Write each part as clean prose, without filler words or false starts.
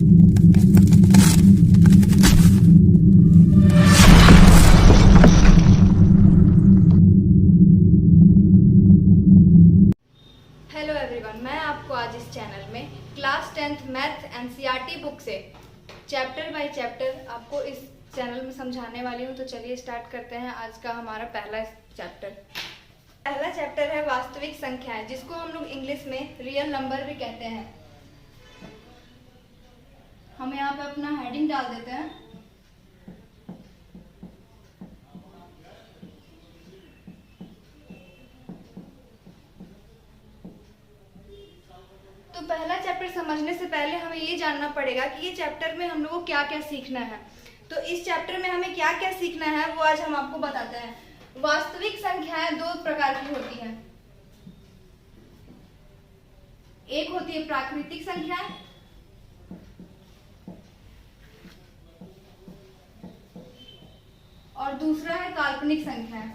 Hello everyone, मैं आपको आज इस चैनल में class 10th math NCERT book से चैप्टर बाय चैप्टर आपको इस चैनल में समझाने वाली हूँ। तो चलिए स्टार्ट करते हैं आज का हमारा पहला चैप्टर। पहला चैप्टर है वास्तविक संख्याएं, जिसको हम लोग इंग्लिश में रियल नंबर भी कहते हैं। हम यहाँ पे अपना हेडिंग डाल देते हैं। तो पहला चैप्टर समझने से पहले हमें ये जानना पड़ेगा कि ये चैप्टर में हम लोग को क्या क्या सीखना है। तो इस चैप्टर में हमें क्या क्या सीखना है वो आज हम आपको बताते हैं। वास्तविक संख्याएं दो प्रकार की होती हैं। एक होती है प्राकृतिक संख्याएं और दूसरा है काल्पनिक संख्याएं।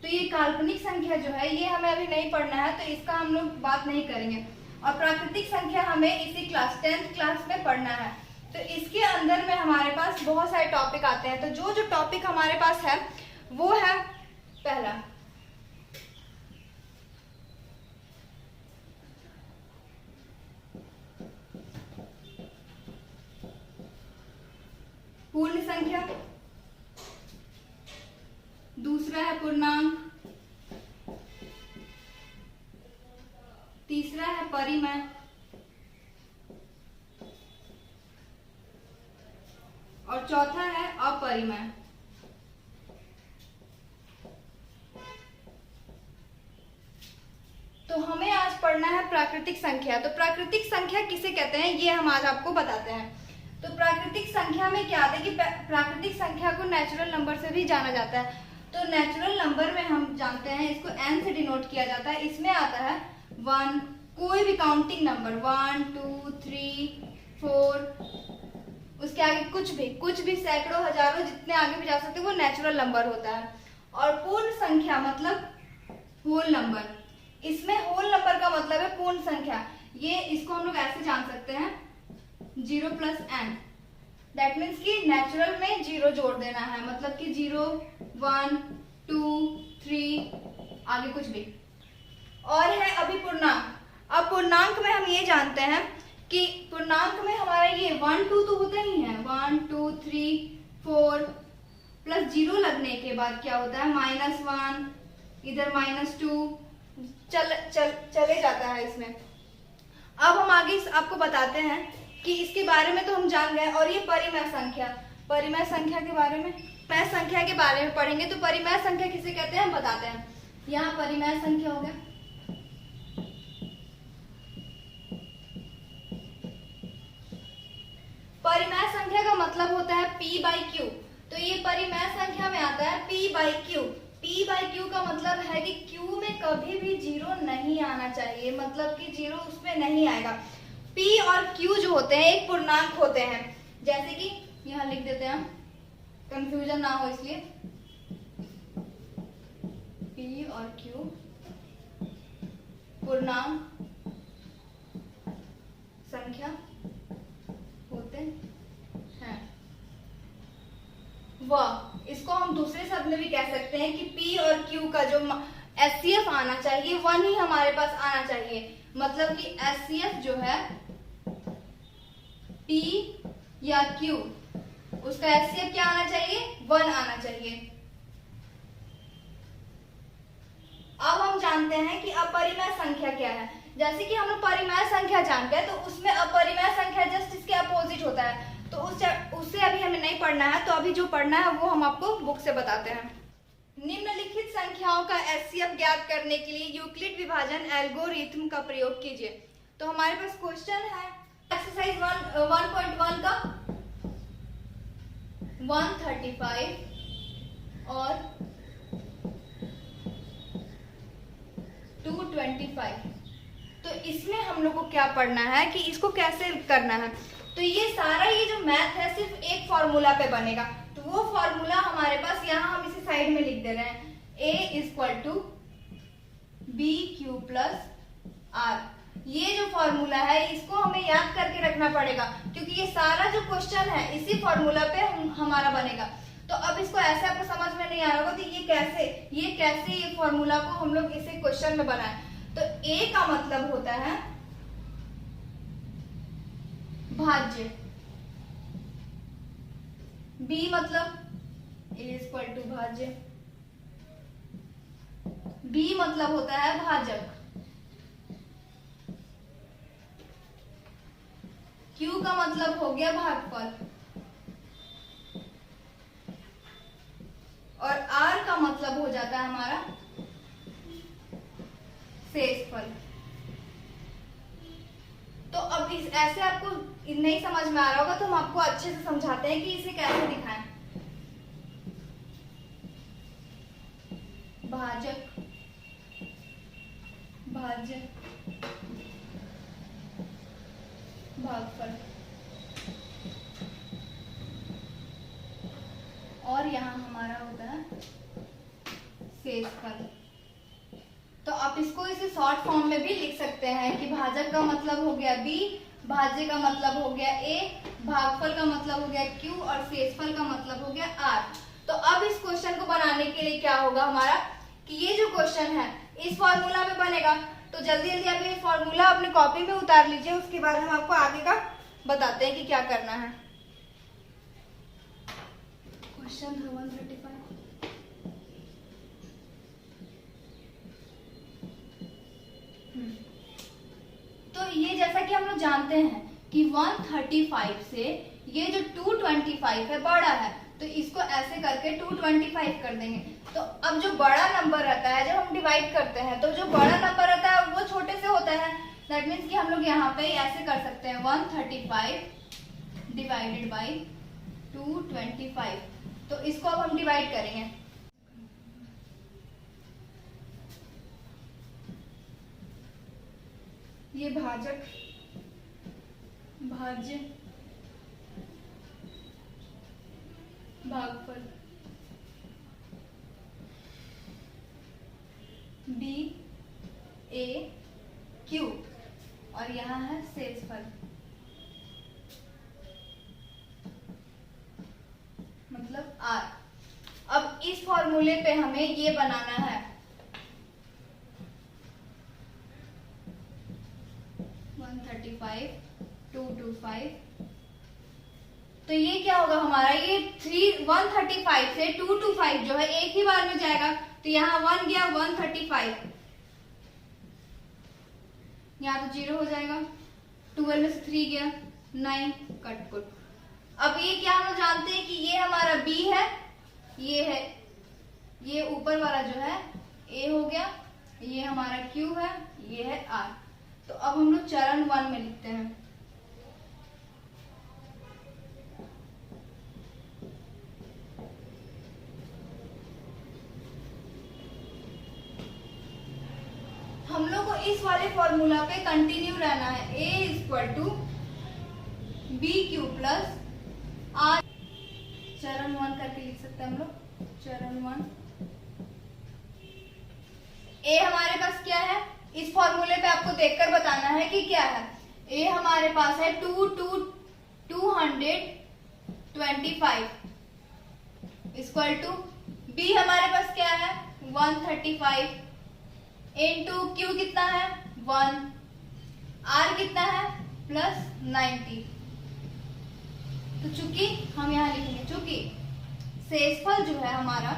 तो ये काल्पनिक संख्या जो है ये हमें अभी नहीं पढ़ना है, तो इसका हम लोग बात नहीं करेंगे। और प्राकृतिक संख्या हमें इसी क्लास 10th क्लास में पढ़ना है। तो इसके अंदर में हमारे पास बहुत सारे टॉपिक आते हैं। तो जो टॉपिक हमारे पास है वो है पहला पूर्ण संख्या, दूसरा है पूर्णांक, तीसरा है परिमेय और चौथा है अपरिमेय। तो हमें आज पढ़ना है प्राकृतिक संख्या। तो प्राकृतिक संख्या किसे कहते हैं ये हम आज आपको बताते हैं। तो प्राकृतिक संख्या में क्या आता है कि प्राकृतिक संख्या को नेचुरल नंबर से भी जाना जाता है। तो नेचुरल नंबर में हम जानते हैं इसको n से डिनोट किया जाता है। इसमें आता है 1, कोई भी काउंटिंग नंबर 1 2 3 4, उसके आगे कुछ भी सैकड़ों हजारों जितने आगे भी जा सकते हैं वो नेचुरल नंबर होता है। और पूर्ण संख्या मतलब होल नंबर। इसमें होल नंबर का मतलब है पूर्ण संख्या। ये इसको हम लोग ऐसे जान सकते हैं 0 + n, दैट मीन्स कि नेचुरल में 0 जोड़ देना है, मतलब कि 0 1 2 3 आगे कुछ भी। और है अभी पूर्णांक। अब पूर्णांक में हम ये जानते हैं कि पूर्णांक में हमारा ये 1 2 तो होता ही है, 1 2 3 4 प्लस 0 लगने के बाद क्या होता है -1, इधर -2 चले जाता है इसमें। अब हम आगे आपको बताते हैं कि इसके बारे में तो हम जान गए। और ये परिमेय संख्या के बारे में पढ़ेंगे। तो परिमेय संख्या किसे कहते हैं हम बताते हैं। यहाँ परिमेय संख्या हो गया, परिमेय संख्या का मतलब होता है p/q। तो ये परिमेय संख्या में आता है p/q। p/q का मतलब है कि q में कभी भी 0 नहीं आना चाहिए, मतलब कि 0 उसमें नहीं आएगा। p और q जो होते हैं एक पूर्णांक होते हैं। जैसे कि यहाँ लिख देते हैं हम, कंफ्यूजन ना हो इसलिए। p और q पूर्णांक संख्या होते हैं। इसको हम दूसरे शब्द में भी कह सकते हैं कि p और q का जो HCF आना चाहिए 1 ही हमारे पास आना चाहिए। मतलब कि HCF जो है p या q, उसका HCF क्या आना चाहिए 1 आना चाहिए। अब हम जानते हैं कि अपरिमेय संख्या क्या है। जैसे कि हम लोग परिमेय संख्या जानते हैं, तो उसमें अपरिमेय संख्या जस्ट इसके अपोजिट होता है। तो उससे अभी हमें नहीं पढ़ना है। तो अभी जो पढ़ना है वो हम आपको बुक से बताते हैं। निम्नलिखित संख्याओं का HCF ज्ञात करने के लिए यूक्लिड विभाजन एल्गोरिथम का प्रयोग कीजिए। तो हमारे पास क्वेश्चन है एक्सरसाइज 1.1 का 135 और 225। तो इसमें हम लोग को क्या पढ़ना है कि इसको कैसे करना है। तो ये सारा ये जो मैथ है सिर्फ एक फॉर्मूला पे बनेगा। तो वो फॉर्मूला हमारे पास यहाँ हम इसे साइड में लिख दे रहे हैं। a = Q plus R. ये जो फॉर्मूला है इसको हमें याद करके रखना पड़ेगा, क्योंकि ये सारा जो क्वेश्चन है इसी फॉर्मूला पे हमारा बनेगा। तो अब इसको ऐसे आपको समझ में नहीं आ रहा होगा तो ये कैसे फॉर्मूला को हम लोग इसे क्वेश्चन में बनाए। तो ए का मतलब होता है भाज्य, बी मतलब ए इक्वल टू भाज्य, बी मतलब होता है भाजक, क्यू का मतलब हो गया भागफल, और आर का मतलब हो जाता है हमारा शेषफल। तो अब इस ऐसे आपको नहीं समझ में आ रहा होगा तो हम आपको अच्छे से समझाते हैं कि इसे कैसे दिखाएं। भाजक, भाज्य, भागफल, और यहाँ हमारा होता है शेषफल। तो आप इसको इसे शॉर्ट फॉर्म में भी लिख सकते हैं कि भाजक का मतलब हो गया बी, भाज्य का मतलब हो गया ए, भागफल का मतलब हो गया क्यू, और शेषफल का मतलब हो गया आर। तो अब इस क्वेश्चन को बनाने के लिए क्या होगा हमारा कि ये जो क्वेश्चन है इस फॉर्मूला में बनेगा। तो जल्दी जल्दी आप ये फॉर्मूला अपने कॉपी में उतार लीजिए, उसके बाद हम आपको आगे का बताते हैं कि क्या करना है। क्वेश्चन 135। तो ये जैसा कि हम लोग जानते हैं कि 135 से ये जो 225 है बड़ा है, तो इसको ऐसे करके 225 कर देंगे। तो अब जो बड़ा नंबर रहता है जब हम डिवाइड करते हैं तो जो बड़ा नंबर रहता है वो छोटे से होता है। दैट मीन्स कि हम लोग यहाँ पे ऐसे कर सकते हैं 135 डिवाइडेड बाई 225। तो इसको अब हम डिवाइड करेंगे। ये भाजक, भाज्य, भागफल, बी ए क्यू, और यहाँ है शेषफल मतलब आर। अब इस फॉर्मूले पे हमें ये बनाना है 135 225। तो ये क्या होगा हमारा, ये 135 से 225 जो है एक ही बार में जाएगा। तो यहाँ 1 गया 135, यहाँ तो 0 हो जाएगा, 12 में से 3 गया 9, कट कुट। अब ये क्या हम जानते हैं कि ये हमारा B है, ये है, ये ऊपर वाला जो है A हो गया, ये हमारा Q है, ये है R। तो अब हम लोग चरण 1 में लिखते हैं। हम लोग को इस वाले फॉर्मूला पे कंटिन्यू रहना है। A equal to B Q plus R, चरण 1 करके लिख सकते हैं हम लोग। चरण 1 A हमारे पास क्या है, इस फॉर्मूले पे आपको देखकर बताना है कि क्या है। A हमारे पास है 225 इक्वल टू B हमारे पास क्या है 135 इनटू Q कितना है 1, R कितना है प्लस 90। तो चूंकि हम यहाँ लिखेंगे चूंकि शेषफल जो है हमारा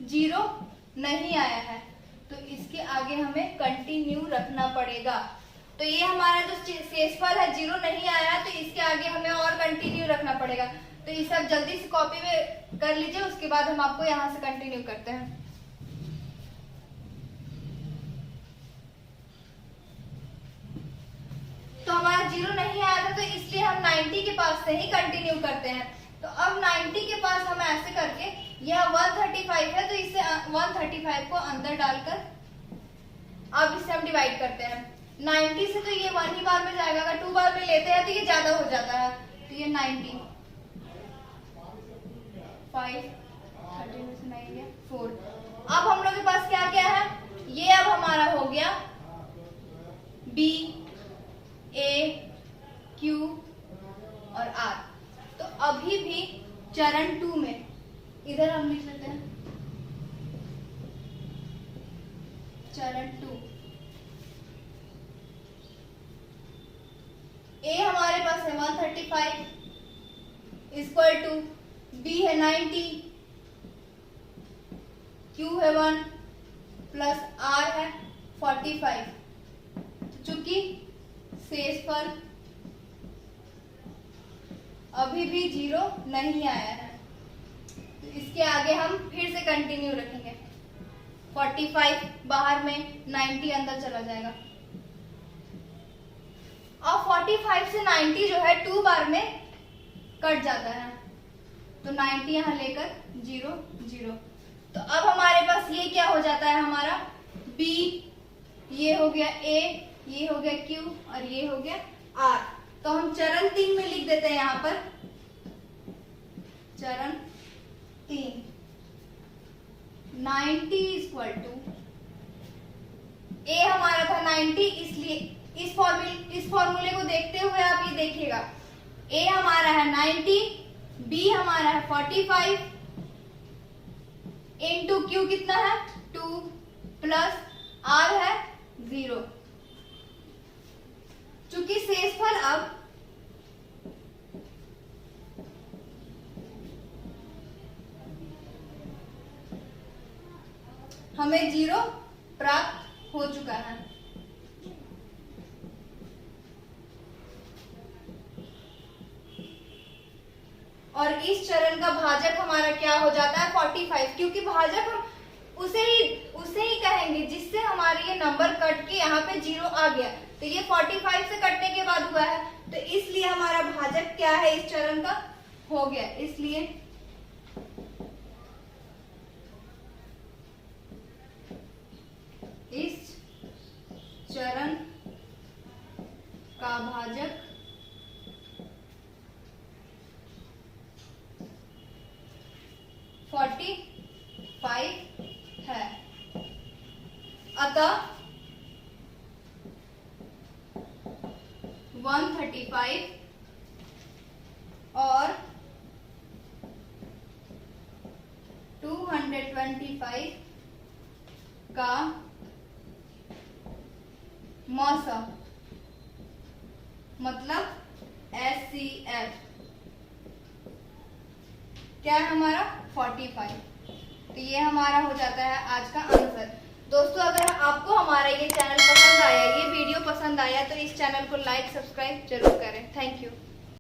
0 नहीं आया है तो इसके आगे हमें कंटिन्यू रखना पड़ेगा। तो ये हमारा जो शेषफल है 0 नहीं आया तो इसके आगे हमें और कंटिन्यू रखना पड़ेगा। तो ये सब जल्दी से कॉपी में कर लीजिए, उसके बाद हम आपको यहाँ से कंटिन्यू करते हैं। तो हमारा 0 नहीं आया था तो इसलिए हम 90 के पास से ही कंटिन्यू करते हैं। तो अब 90 के पास हम ऐसे करके, यह 135 है तो इसे 135 को अंदर डालकर अब इसे हम डिवाइड करते हैं। 90 से तो ये 1 ही बार में जाएगा, अगर 2 बार में लेते हैं तो ये ज्यादा हो जाता है। तो ये 90 5 30 में से 9 गया 4। अब हम लोग के पास गया B, A, Q और R। तो अभी भी चरण 2 में इधर हम लिख लेते हैं चरण 2। A हमारे पास है 135 इक्वल टू B है 90, Q है 1 प्लस R है 45। चूंकि शेषफल अभी भी 0 नहीं आया है तो इसके आगे हम फिर से कंटिन्यू रखेंगे। 45 बाहर में, 90 अंदर चला जाएगा। अब 45 से 90 जो है 2 बार में कट जाता है तो 90 यहां लेकर 0 0। तो अब हमारे पास ये क्या हो जाता है, हमारा B, ये हो गया A, ये हो गया Q और ये हो गया R। तो हम चरण 3 में लिख देते हैं यहां पर चरण 3 90 इक्वल टू A हमारा था 90, इसलिए इस फॉर्मूले को देखते हुए आप ये देखिएगा A हमारा है 90, B हमारा है 45 इंटू Q कितना है 2 प्लस R है 0। चूंकि शेषफल अब हमें 0 प्राप्त हो चुका है। और इस चरण का भाजक हमारा क्या हो जाता है 45, क्योंकि भाजक हम उसे ही कहेंगे जिससे हमारे ये नंबर कट के यहाँ पे 0 आ गया। तो ये 45 से कटने के बाद हुआ है तो इसलिए हमारा भाजक क्या है इस चरण का हो गया। इसलिए इस चरण का भाजक 45 है। अतः 135 और 225 का मौसम मतलब SCF क्या है हमारा 45। तो ये हमारा हो जाता है आज का आंसर। दोस्तों अगर आपको हमारा ये चैनल पसंद आया, ये वीडियो पसंद आया तो इस चैनल को लाइक सब्सक्राइब जरूर करें। Thank you.